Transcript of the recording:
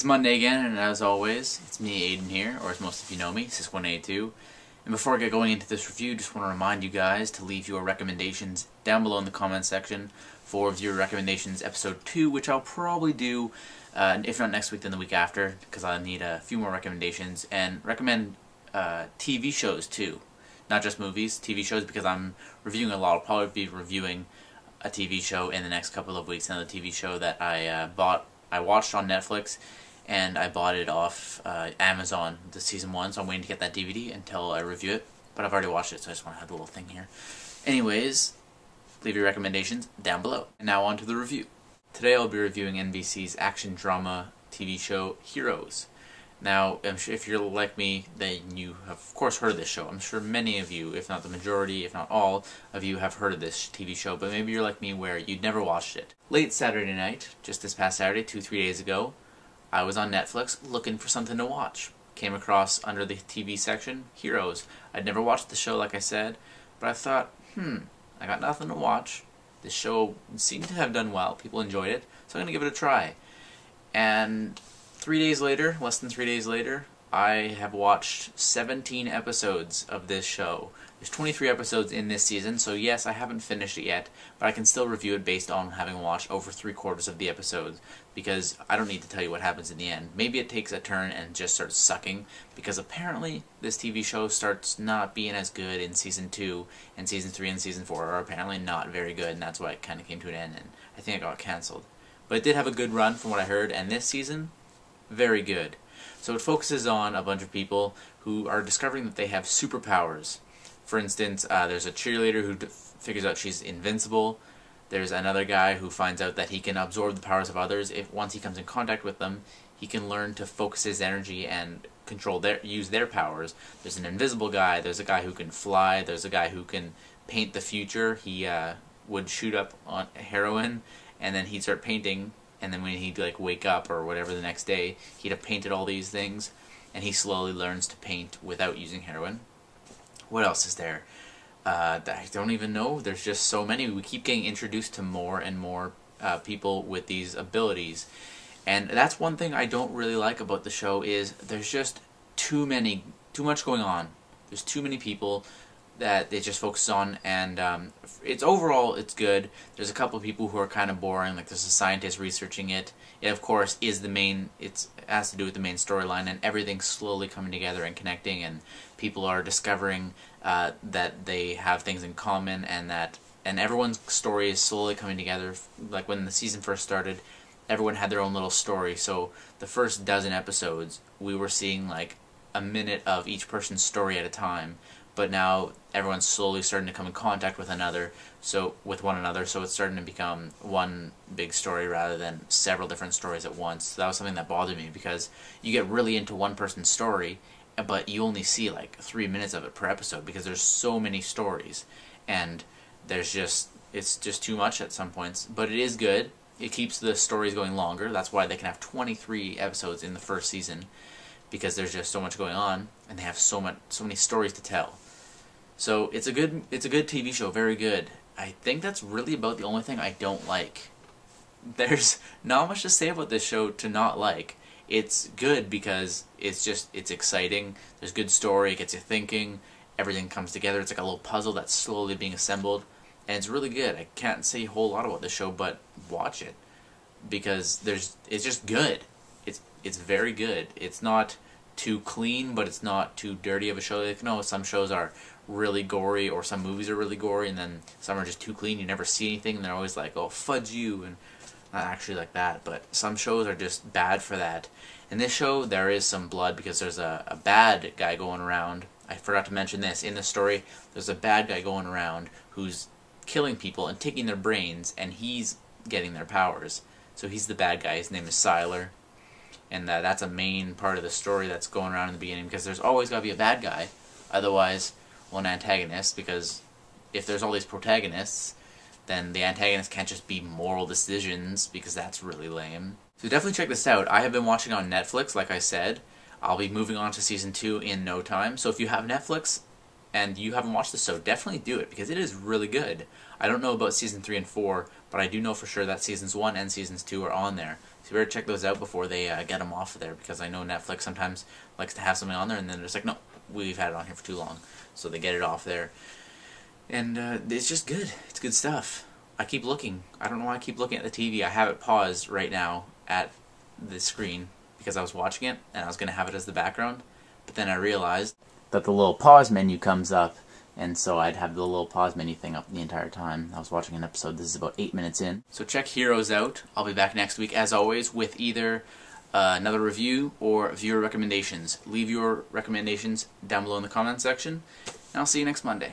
Monday again, and as always, it's me, Aiden here, or as most of you know me, Sis182. And before I get going into this review, just want to remind you guys to leave your recommendations down below in the comments section for Viewer Recommendations Episode 2, which I'll probably do, if not next week, then the week after, because I need a few more recommendations, and recommend TV shows too. Not just movies, TV shows, because I'm reviewing a lot. I'll probably be reviewing a TV show in the next couple of weeks, another TV show that I watched on Netflix, and I bought it off Amazon, the season 1, so I'm waiting to get that DVD until I review it, but I've already watched it, so I just want to have the little thing here. Anyways, leave your recommendations down below. And now on to the review. Today I'll be reviewing NBC's action drama TV show, Heroes. Now, if you're like me, then you have of course heard of this show. I'm sure many of you, if not the majority, if not all of you, have heard of this TV show, but maybe you're like me where you'd never watched it. Late Saturday night, just this past Saturday, 2-3 days ago, I was on Netflix looking for something to watch. Came across, under the TV section, Heroes. I'd never watched the show, like I said, but I thought, I got nothing to watch. This show seemed to have done well. People enjoyed it, so I'm going to give it a try. And 3 days later, less than 3 days later, I have watched 17 episodes of this show. There's 23 episodes in this season, so yes, I haven't finished it yet, but I can still review it based on having watched over 3/4 of the episodes, because I don't need to tell you what happens in the end. Maybe it takes a turn and just starts sucking, because apparently this TV show starts not being as good in Season 2, and Season 3 and Season 4 are apparently not very good, and that's why it kind of came to an end, and I think it got cancelled. But it did have a good run from what I heard, and this season, very good. So it focuses on a bunch of people who are discovering that they have superpowers. For instance, there's a cheerleader who figures out she's invincible. There's another guy who finds out that he can absorb the powers of others. If once he comes in contact with them, he can learn to focus his energy and use their powers. There's an invisible guy. There's a guy who can fly. There's a guy who can paint the future. He would shoot up on heroin, and then he'd start painting. And then when he'd wake up or whatever the next day, he'd have painted all these things, and he slowly learns to paint without using heroin. What else is there? I don't even know. There's just so many. We keep getting introduced to more and more people with these abilities, and that's one thing I don't really like about the show is there's just too much going on. There's too many people that it just focuses on, and it's good. There's a couple of people who are kind of boring, like there's a scientist researching it. It of course is it has to do with the main storyline, and everything's slowly coming together and connecting, and people are discovering that they have things in common, and everyone's story is slowly coming together. Like when the season first started, everyone had their own little story, so the first dozen episodes we were seeing like a minute of each person's story at a time. But now everyone's slowly starting to come in contact with one another, so it's starting to become one big story rather than several different stories at once. So that was something that bothered me, because you get really into one person's story, but you only see like 3 minutes of it per episode, because there's so many stories, and it's just too much at some points. But it is good. It keeps the stories going longer. That's why they can have 23 episodes in the first season, because there's just so much going on, and they have so many stories to tell. So it's a good TV show, very good. I think that's really about the only thing I don't like. There's not much to say about this show to not like. It's good because it's exciting. There's good story, it gets you thinking, everything comes together. It's like a little puzzle that's slowly being assembled, and it's really good. I can't say a whole lot about this show, but watch it, because it's just good. It's very good. It's not too clean, but it's not too dirty of a show. Some shows are really gory, or some movies are really gory, and then some are just too clean, you never see anything, and they're always like, oh, fudge you, and not actually like that, but some shows are just bad for that. In this show, there is some blood, because there's a bad guy going around. I forgot to mention this. In the story, there's a bad guy going around who's killing people and taking their brains, and he's getting their powers. So he's the bad guy. His name is Siler. And that's a main part of the story that's going around in the beginning, because there's always got to be a bad guy, otherwise, well, an antagonist, because if there's all these protagonists, then the antagonist can't just be moral decisions, because that's really lame. So definitely check this out. I have been watching on Netflix, like I said. I'll be moving on to Season 2 in no time, so if you have Netflix and you haven't watched the show, definitely do it, because it is really good. I don't know about season 3 and 4, but I do know for sure that seasons 1 and seasons 2 are on there. So you better check those out before they get them off of there, because I know Netflix sometimes likes to have something on there, and then they're just like, no, we've had it on here for too long. So they get it off there. And it's just good. It's good stuff. I keep looking. I don't know why I keep looking at the TV. I have it paused right now at the screen because I was watching it, and I was going to have it as the background. But then I realized that the little pause menu comes up, and so I'd have the little pause menu thing up the entire time. I was watching an episode. This is about 8 minutes in. So check Heroes out. I'll be back next week, as always, with either another review or viewer recommendations. Leave your recommendations down below in the comments section, and I'll see you next Monday.